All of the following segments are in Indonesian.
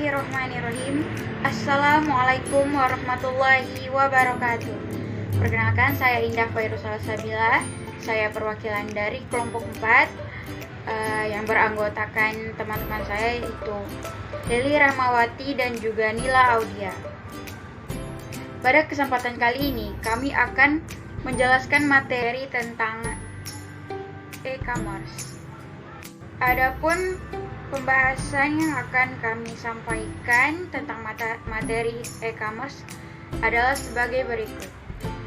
Bismillahirrahmanirrahim. Assalamualaikum warahmatullahi wabarakatuh. Perkenalkan, saya Indah Fairuz Salsabila. Saya perwakilan dari kelompok 4 yang beranggotakan teman-teman saya, yaitu Lely Rahmawati dan juga Nila Audia. Pada kesempatan kali ini, kami akan menjelaskan materi tentang e-commerce. Adapun pembahasan yang akan kami sampaikan tentang materi e-commerce adalah sebagai berikut,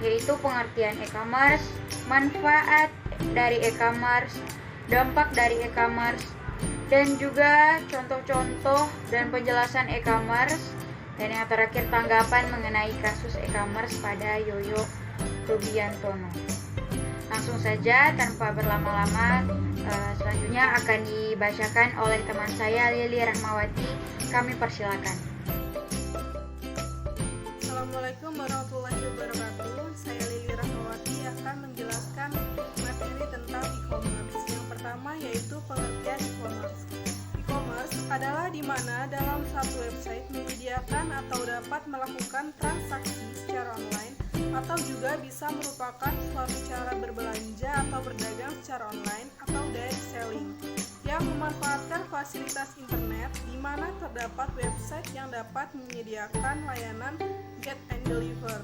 yaitu pengertian e-commerce, manfaat dari e-commerce, dampak dari e-commerce, dan juga contoh-contoh dan penjelasan e-commerce, dan yang terakhir tanggapan mengenai kasus e-commerce pada Yoyo Rubiantono. Langsung saja tanpa berlama-lama, selanjutnya akan dibacakan oleh teman saya Lely Rahmawati. Kami persilakan. Assalamualaikum warahmatullahi wabarakatuh. Saya Lely Rahmawati akan menjelaskan materi tentang e-commerce. Yang pertama yaitu pengertian e-commerce. E-commerce adalah di mana dalam satu website menyediakan atau dapat melakukan transaksi secara online, atau juga bisa merupakan suatu cara berbelanja atau berdagang secara online atau direct selling yang memanfaatkan fasilitas internet, di mana terdapat website yang dapat menyediakan layanan get and deliver.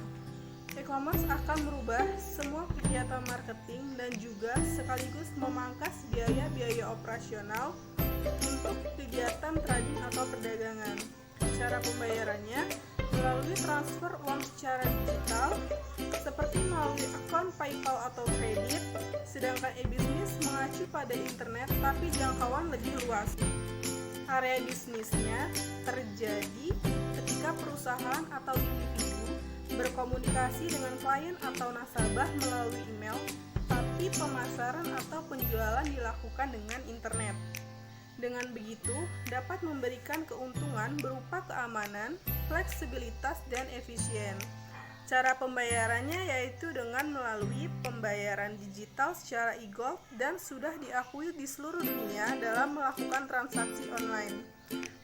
E-commerce akan merubah semua kegiatan marketing dan juga sekaligus memangkas biaya-biaya operasional untuk kegiatan trading atau perdagangan. Cara pembayarannya melalui transfer uang secara digital, seperti melalui akun PayPal atau kredit, sedangkan e-bisnis mengacu pada internet tapi jangkauan lebih luas. Area bisnisnya terjadi ketika perusahaan atau individu berkomunikasi dengan klien atau nasabah melalui email, tapi pemasaran atau penjualan dilakukan dengan internet. Dengan begitu, dapat memberikan keuntungan berupa keamanan, fleksibilitas, dan efisien. Cara pembayarannya yaitu dengan melalui pembayaran digital secara e-gold dan sudah diakui di seluruh dunia dalam melakukan transaksi online.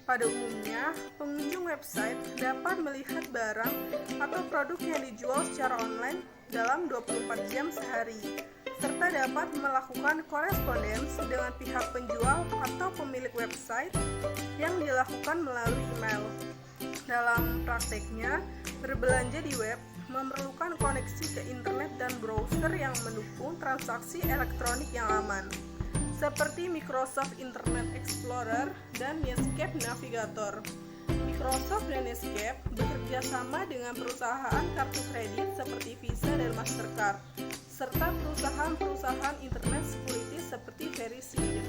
Pada umumnya, pengunjung website dapat melihat barang atau produk yang dijual secara online dalam 24 jam sehari, serta dapat melakukan korespondensi dengan pihak penjual atau pemilik website yang dilakukan melalui email. Dalam prakteknya, berbelanja di web memerlukan koneksi ke internet dan browser yang mendukung transaksi elektronik yang aman, seperti Microsoft Internet Explorer dan Netscape Navigator. Microsoft dan Netscape bekerja sama dengan perusahaan kartu kredit seperti Visa dan Mastercard, serta perusahaan-perusahaan internet security seperti Verisure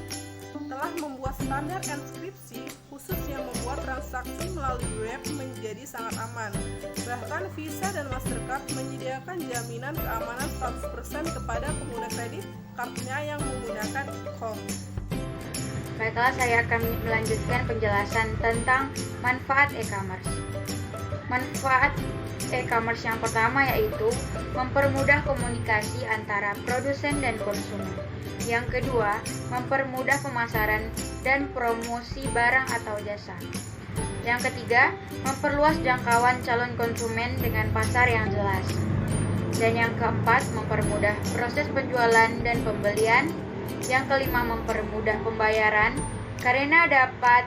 telah membuat standar enkripsi khusus yang membuat transaksi melalui web menjadi sangat aman. Bahkan Visa dan Mastercard menyediakan jaminan keamanan 100% kepada pengguna kredit kartunya yang menggunakan e-com. Baiklah, saya akan melanjutkan penjelasan tentang manfaat e-commerce. Manfaat e-commerce yang pertama yaitu mempermudah komunikasi antara produsen dan konsumen. Yang kedua, mempermudah pemasaran dan promosi barang atau jasa. Yang ketiga, memperluas jangkauan calon konsumen dengan pasar yang jelas. Dan yang keempat, mempermudah proses penjualan dan pembelian. Yang kelima, mempermudah pembayaran karena dapat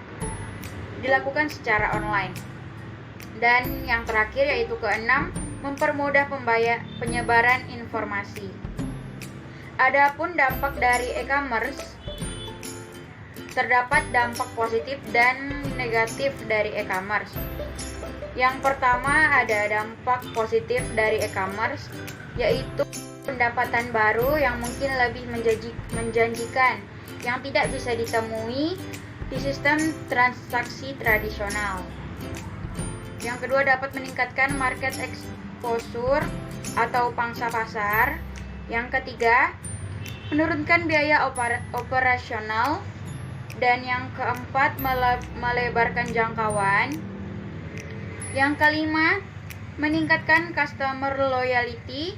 dilakukan secara online. Dan yang terakhir yaitu keenam, mempermudah penyebaran informasi. Adapun dampak dari e-commerce, terdapat dampak positif dan negatif dari e-commerce. Yang pertama ada dampak positif dari e-commerce, yaitu pendapatan baru yang mungkin lebih menjanjikan, yang tidak bisa ditemui di sistem transaksi tradisional. Yang kedua, dapat meningkatkan market exposure atau pangsa pasar. Yang ketiga, menurunkan biaya operasional. Dan yang keempat, melebarkan jangkauan. Yang kelima, meningkatkan customer loyalty.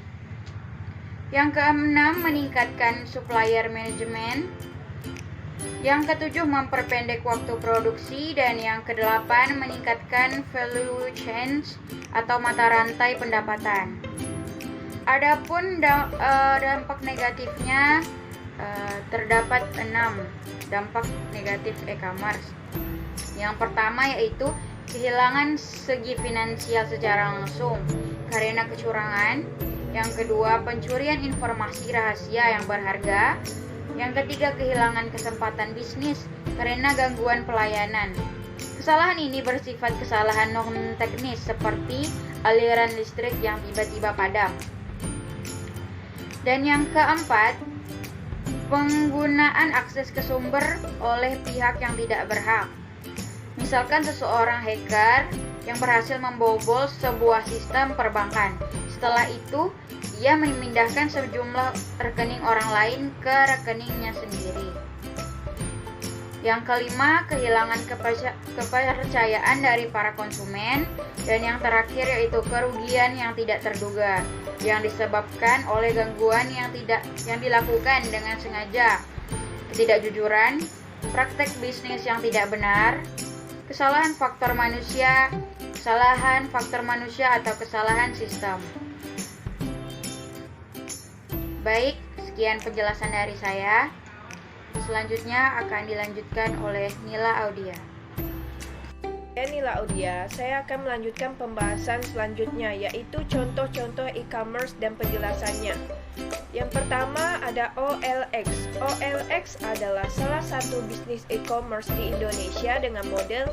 Yang keenam, meningkatkan supplier management. Yang ketujuh, memperpendek waktu produksi. Dan yang kedelapan, meningkatkan value chains atau mata rantai pendapatan. Adapun dampak negatifnya, terdapat 6 dampak negatif e-commerce. Yang pertama yaitu kehilangan segi finansial secara langsung karena kecurangan. Yang kedua, pencurian informasi rahasia yang berharga. Yang ketiga, kehilangan kesempatan bisnis karena gangguan pelayanan. Kesalahan ini bersifat kesalahan non-teknis seperti aliran listrik yang tiba-tiba padam. Dan yang keempat, penggunaan akses ke sumber oleh pihak yang tidak berhak. Misalkan seseorang hacker yang berhasil membobol sebuah sistem perbankan. Setelah itu, ia memindahkan sejumlah rekening orang lain ke rekeningnya sendiri. Yang kelima, kehilangan kepercayaan dari para konsumen. Dan yang terakhir yaitu kerugian yang tidak terduga yang disebabkan oleh gangguan yang dilakukan dengan sengaja, ketidakjujuran, praktek bisnis yang tidak benar, kesalahan faktor manusia atau kesalahan sistem. Baik, sekian penjelasan dari saya. Selanjutnya akan dilanjutkan oleh Nila Audia. Nila Audia, saya akan melanjutkan pembahasan selanjutnya, yaitu contoh-contoh e-commerce dan penjelasannya. Yang pertama ada OLX. OLX adalah salah satu bisnis e-commerce di Indonesia dengan model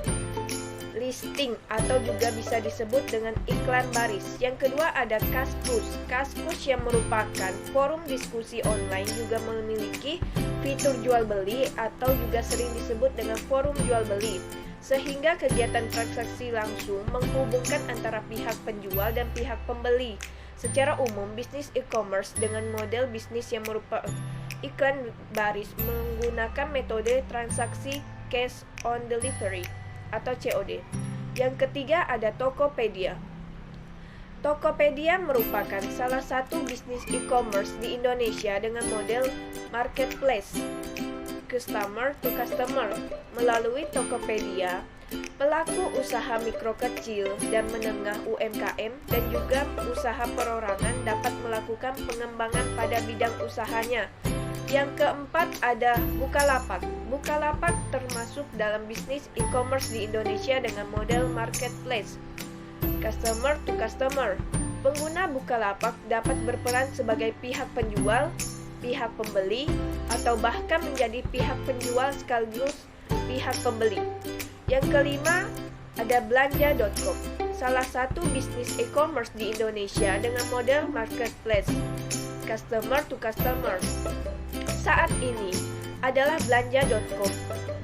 listing atau juga bisa disebut dengan iklan baris. Yang kedua ada Kaskus. Kaskus yang merupakan forum diskusi online juga memiliki fitur jual beli atau juga sering disebut dengan forum jual beli, sehingga kegiatan transaksi langsung menghubungkan antara pihak penjual dan pihak pembeli. Secara umum, bisnis e-commerce dengan model bisnis yang merupakan iklan baris menggunakan metode transaksi cash on delivery atau COD. Yang ketiga ada Tokopedia. Tokopedia merupakan salah satu bisnis e-commerce di Indonesia dengan model marketplace, customer to customer. Melalui Tokopedia, pelaku usaha mikro kecil dan menengah UMKM dan juga usaha perorangan dapat melakukan pengembangan pada bidang usahanya. Yang keempat ada Bukalapak. Bukalapak termasuk dalam bisnis e-commerce di Indonesia dengan model marketplace, customer to customer. Pengguna Bukalapak dapat berperan sebagai pihak penjual, pihak pembeli, atau bahkan menjadi pihak penjual sekaligus pihak pembeli. Yang kelima ada Belanja.com, salah satu bisnis e-commerce di Indonesia dengan model marketplace, customer to customer. Saat ini adalah Belanja.com.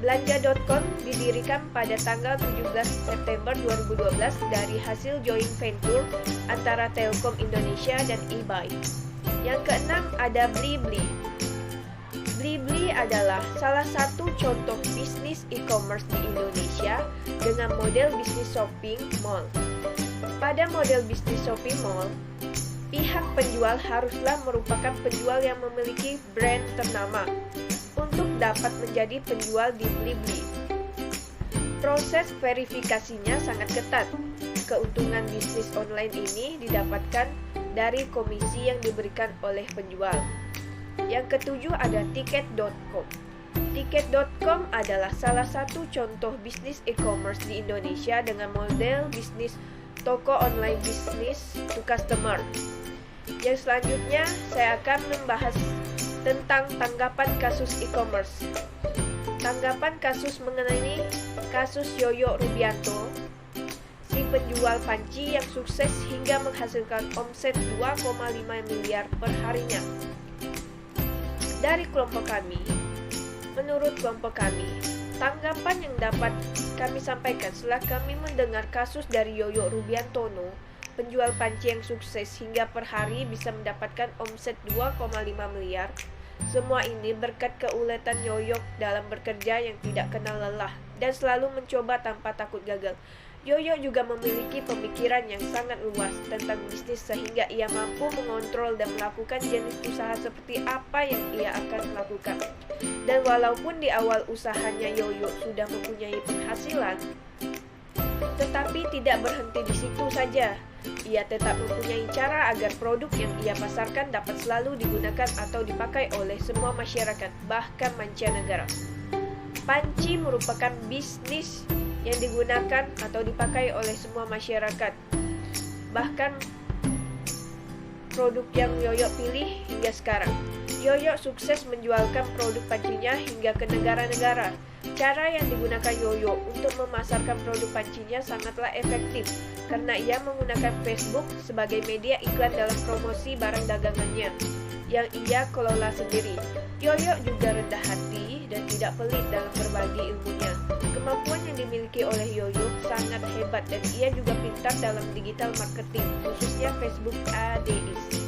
Belanja.com didirikan pada tanggal 17 September 2012 dari hasil joint venture antara Telkom Indonesia dan eBay. Yang keenam ada Blibli. Blibli adalah salah satu contoh bisnis e-commerce di Indonesia dengan model bisnis shopping mall. Pada model bisnis shopping mall, pihak penjual haruslah merupakan penjual yang memiliki brand ternama untuk dapat menjadi penjual di Blibli. Proses verifikasinya sangat ketat. Keuntungan bisnis online ini didapatkan dari komisi yang diberikan oleh penjual. Yang ketujuh ada Tiket.com. Tiket.com adalah salah satu contoh bisnis e-commerce di Indonesia dengan model bisnis toko online bisnis to customer. Yang selanjutnya saya akan membahas tentang tanggapan kasus e-commerce. Tanggapan kasus mengenai kasus Yoyo Rubianto, si penjual panci yang sukses hingga menghasilkan omset 2,5 miliar per harinya. Dari kelompok kami, menurut kelompok kami, tanggapan yang dapat kami sampaikan setelah kami mendengar kasus dari Yoyo Rubianto, penjual panci yang sukses hingga per hari bisa mendapatkan omset 2,5 miliar. Semua ini berkat keuletan Yoyo dalam bekerja yang tidak kenal lelah dan selalu mencoba tanpa takut gagal. Yoyo juga memiliki pemikiran yang sangat luas tentang bisnis sehingga ia mampu mengontrol dan melakukan jenis usaha seperti apa yang ia akan lakukan. Dan walaupun di awal usahanya Yoyo sudah mempunyai penghasilan, tetapi tidak berhenti di situ saja. Ia tetap mempunyai cara agar produk yang ia pasarkan dapat selalu digunakan atau dipakai oleh semua masyarakat, bahkan mancanegara. Panci merupakan bisnis yang digunakan atau dipakai oleh semua masyarakat. Bahkan produk yang Yoyo pilih hingga sekarang. Yoyo sukses menjualkan produk pancinya hingga ke negara-negara. Cara yang digunakan Yoyo untuk memasarkan produk pancinya sangatlah efektif karena ia menggunakan Facebook sebagai media iklan dalam promosi barang dagangannya yang ia kelola sendiri. Yoyo juga rendah hati dan tidak pelit dalam berbagi ilmunya. Kemampuan yang dimiliki oleh Yoyo sangat hebat dan ia juga pintar dalam digital marketing, khususnya Facebook ADS.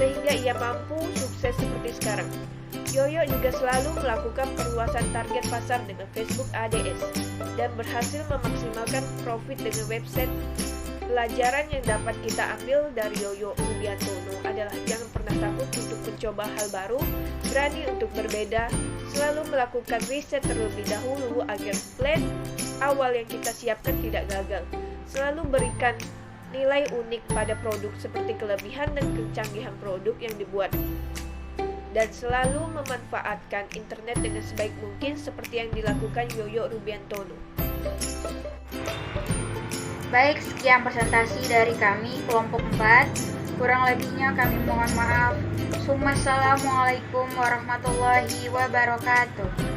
Sehingga ia mampu sukses seperti sekarang. Yoyo juga selalu melakukan perluasan target pasar dengan Facebook ADS dan berhasil memaksimalkan profit dengan website. Pelajaran yang dapat kita ambil dari Yoyo Rubiantono adalah jangan pernah takut untuk mencoba hal baru, berani untuk berbeda, selalu melakukan riset terlebih dahulu agar plan awal yang kita siapkan tidak gagal. Selalu berikan nilai unik pada produk seperti kelebihan dan kecanggihan produk yang dibuat. Dan selalu memanfaatkan internet dengan sebaik mungkin seperti yang dilakukan Yoyo Rubiantono. Baik, sekian presentasi dari kami kelompok 4. Kurang lebihnya kami mohon maaf. Assalamualaikum warahmatullahi wabarakatuh.